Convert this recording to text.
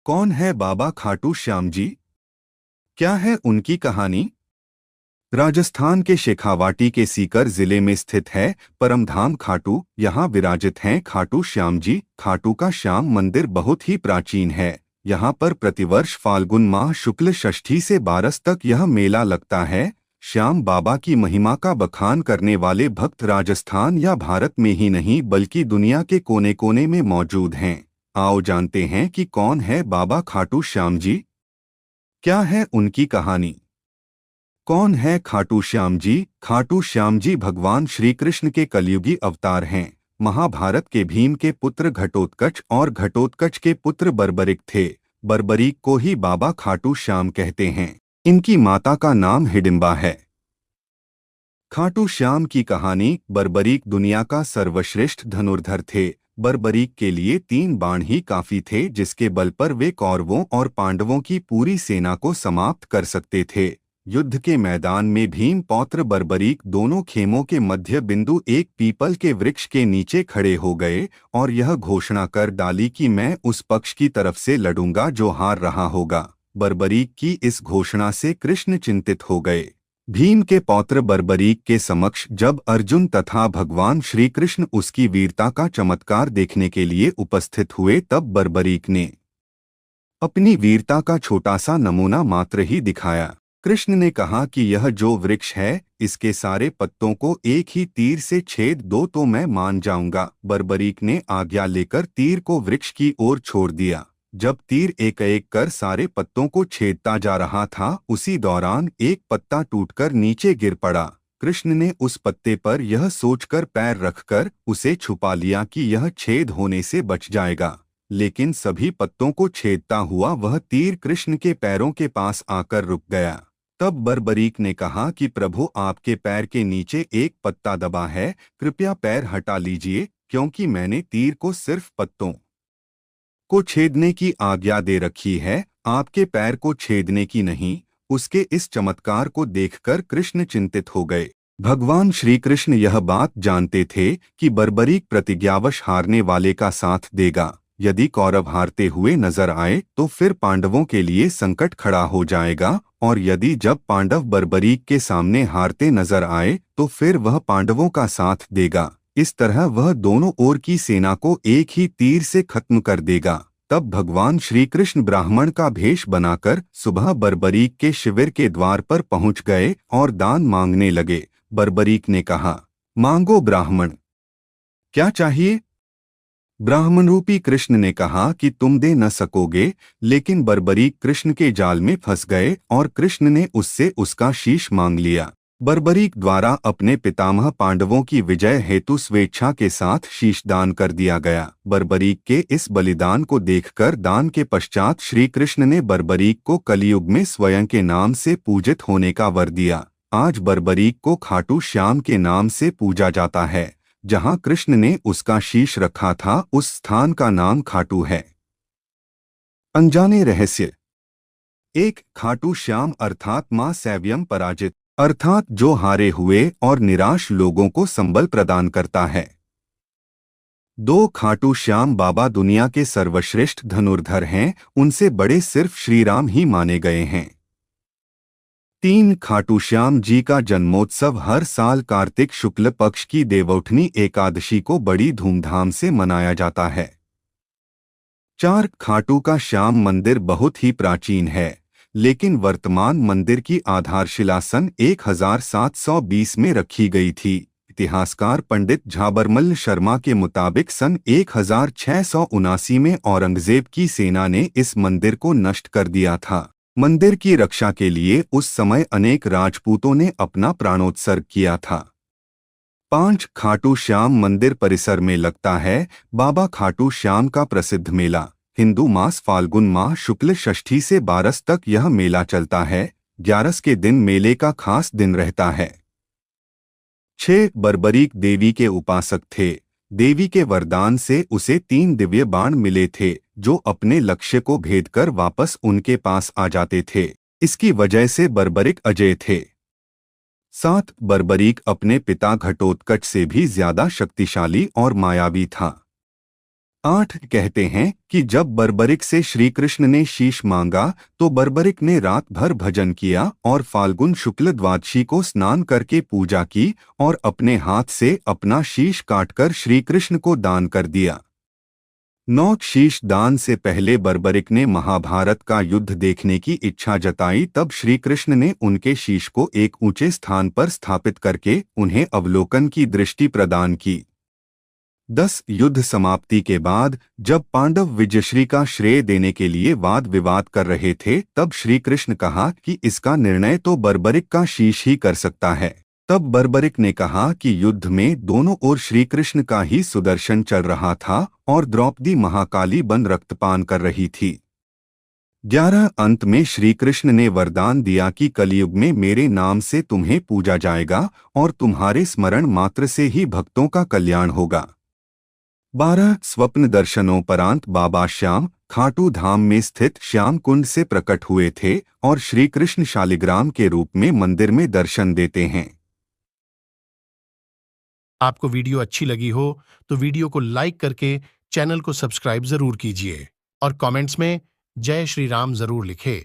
कौन है बाबा खाटू श्याम जी? क्या है उनकी कहानी? राजस्थान के शेखावाटी के सीकर जिले में स्थित है परमधाम खाटू। यहाँ विराजित हैं खाटू श्याम जी। खाटू का श्याम मंदिर बहुत ही प्राचीन है। यहाँ पर प्रतिवर्ष फाल्गुन माह शुक्ल षष्ठी से बारस तक यह मेला लगता है। श्याम बाबा की महिमा का बखान करने वाले भक्त राजस्थान या भारत में ही नहीं बल्कि दुनिया के कोने कोने में मौजूद हैं। आओ जानते हैं कि कौन है बाबा खाटू श्याम जी, क्या है उनकी कहानी। कौन है खाटू श्याम जी? खाटू श्याम जी भगवान श्री कृष्ण के कलयुगी अवतार हैं। महाभारत के भीम के पुत्र घटोत्कच और घटोत्कच के पुत्र बर्बरिक थे। बर्बरीक को ही बाबा खाटू श्याम कहते हैं। इनकी माता का नाम हिडिंबा है। खाटू श्याम की कहानी। बर्बरीक दुनिया का सर्वश्रेष्ठ धनुर्धर थे। बर्बरीक के लिए 3 बाण ही काफी थे, जिसके बल पर वे कौरवों और पांडवों की पूरी सेना को समाप्त कर सकते थे। युद्ध के मैदान में भीम पौत्र बर्बरीक दोनों खेमों के मध्य बिंदु एक पीपल के वृक्ष के नीचे खड़े हो गए और यह घोषणा कर डाली कि मैं उस पक्ष की तरफ से लड़ूंगा जो हार रहा होगा। बर्बरीक की इस घोषणा से कृष्ण चिंतित हो गए। भीम के पौत्र बर्बरीक के समक्ष जब अर्जुन तथा भगवान श्री कृष्ण उसकी वीरता का चमत्कार देखने के लिए उपस्थित हुए, तब बर्बरीक ने अपनी वीरता का छोटा सा नमूना मात्र ही दिखाया। कृष्ण ने कहा कि यह जो वृक्ष है, इसके सारे पत्तों को एक ही तीर से छेद दो तो मैं मान जाऊंगा। बर्बरीक ने आज्ञा लेकर तीर को वृक्ष की ओर छोड़ दिया। जब तीर एक एक कर सारे पत्तों को छेदता जा रहा था, उसी दौरान एक पत्ता टूटकर नीचे गिर पड़ा। कृष्ण ने उस पत्ते पर यह सोचकर पैर रखकर उसे छुपा लिया कि यह छेद होने से बच जाएगा, लेकिन सभी पत्तों को छेदता हुआ वह तीर कृष्ण के पैरों के पास आकर रुक गया। तब बर्बरीक ने कहा कि प्रभु, आपके पैर के नीचे एक पत्ता दबा है, कृपया पैर हटा लीजिए, क्योंकि मैंने तीर को सिर्फ पत्तों को छेदने की आज्ञा दे रखी है, आपके पैर को छेदने की नहीं। उसके इस चमत्कार को देखकर कृष्ण चिंतित हो गए। भगवान श्री कृष्ण यह बात जानते थे कि बर्बरीक प्रतिज्ञावश हारने वाले का साथ देगा। यदि कौरव हारते हुए नजर आए तो फिर पांडवों के लिए संकट खड़ा हो जाएगा, और यदि जब पांडव बर्बरीक के सामने हारते नजर आए तो फिर वह पांडवों का साथ देगा। इस तरह वह दोनों ओर की सेना को एक ही तीर से खत्म कर देगा। तब भगवान श्री कृष्ण ब्राह्मण का भेष बनाकर सुबह बर्बरीक के शिविर के द्वार पर पहुंच गए और दान मांगने लगे। बर्बरीक ने कहा, मांगो ब्राह्मण, क्या चाहिए? ब्राह्मण रूपी कृष्ण ने कहा कि तुम दे न सकोगे, लेकिन बर्बरीक कृष्ण के जाल में फंस गए और कृष्ण ने उससे उसका शीश मांग लिया। बर्बरीक द्वारा अपने पितामह पांडवों की विजय हेतु स्वेच्छा के साथ शीश दान कर दिया गया। बर्बरीक के इस बलिदान को देखकर दान के पश्चात श्री कृष्ण ने बर्बरीक को कलियुग में स्वयं के नाम से पूजित होने का वर दिया। आज बर्बरीक को खाटू श्याम के नाम से पूजा जाता है। जहाँ कृष्ण ने उसका शीश रखा था, उस स्थान का नाम खाटू है। अनजाने रहस्य। एक, खाटू श्याम अर्थात मां सैव्यम पराजित, अर्थात जो हारे हुए और निराश लोगों को संबल प्रदान करता है। 2, खाटू श्याम बाबा दुनिया के सर्वश्रेष्ठ धनुर्धर हैं, उनसे बड़े सिर्फ श्री राम ही माने गए हैं। 3, खाटू श्याम जी का जन्मोत्सव हर साल कार्तिक शुक्ल पक्ष की देवउठनी एकादशी को बड़ी धूमधाम से मनाया जाता है। 4, खाटू का श्याम मंदिर बहुत ही प्राचीन है, लेकिन वर्तमान मंदिर की आधारशिला सन 1720 में रखी गई थी। इतिहासकार पंडित झाबरमल शर्मा के मुताबिक सन 1679 में औरंगजेब की सेना ने इस मंदिर को नष्ट कर दिया था। मंदिर की रक्षा के लिए उस समय अनेक राजपूतों ने अपना प्राणोत्सर्ग किया था। 5, खाटू श्याम मंदिर परिसर में लगता है बाबा खाटू श्याम का प्रसिद्ध मेला। हिंदू मास फाल्गुन माह शुक्ल षष्ठी से बारस तक यह मेला चलता है। 11 के दिन मेले का खास दिन रहता है। 6, बर्बरीक देवी के उपासक थे। देवी के वरदान से उसे 3 दिव्य बाण मिले थे, जो अपने लक्ष्य को भेदकर वापस उनके पास आ जाते थे। इसकी वजह से बर्बरीक अजेय थे। 7, बर्बरीक अपने पिता घटोत्कच से भी ज्यादा शक्तिशाली और मायावी था। 8 कहते हैं कि जब बर्बरिक से श्री कृष्ण ने शीश मांगा तो बर्बरिक ने रात भर भजन किया और फाल्गुन शुक्ल द्वादशी को स्नान करके पूजा की और अपने हाथ से अपना शीश काटकर श्री कृष्ण को दान कर दिया। 9 शीश दान से पहले बर्बरिक ने महाभारत का युद्ध देखने की इच्छा जताई, तब श्री कृष्ण ने उनके शीश को एक ऊंचे स्थान पर स्थापित करके उन्हें अवलोकन की दृष्टि प्रदान की। 10 युद्ध समाप्ति के बाद जब पांडव विजयश्री का श्रेय देने के लिए वाद विवाद कर रहे थे, तब श्री कृष्ण कहा कि इसका निर्णय तो बर्बरिक का शीश ही कर सकता है। तब बर्बरिक ने कहा कि युद्ध में दोनों ओर श्री कृष्ण का ही सुदर्शन चल रहा था और द्रौपदी महाकाली बन रक्तपान कर रही थी। 11 अंत में श्री कृष्ण ने वरदान दिया कि कलयुग में मेरे नाम से तुम्हें पूजा जाएगा और तुम्हारे स्मरण मात्र से ही भक्तों का कल्याण होगा। 12 स्वप्न दर्शनोपरांत बाबा श्याम खाटू धाम में स्थित श्याम कुंड से प्रकट हुए थे और श्री कृष्ण शालिग्राम के रूप में मंदिर में दर्शन देते हैं। आपको वीडियो अच्छी लगी हो तो वीडियो को लाइक करके चैनल को सब्सक्राइब जरूर कीजिए और कमेंट्स में जय श्री राम जरूर लिखें।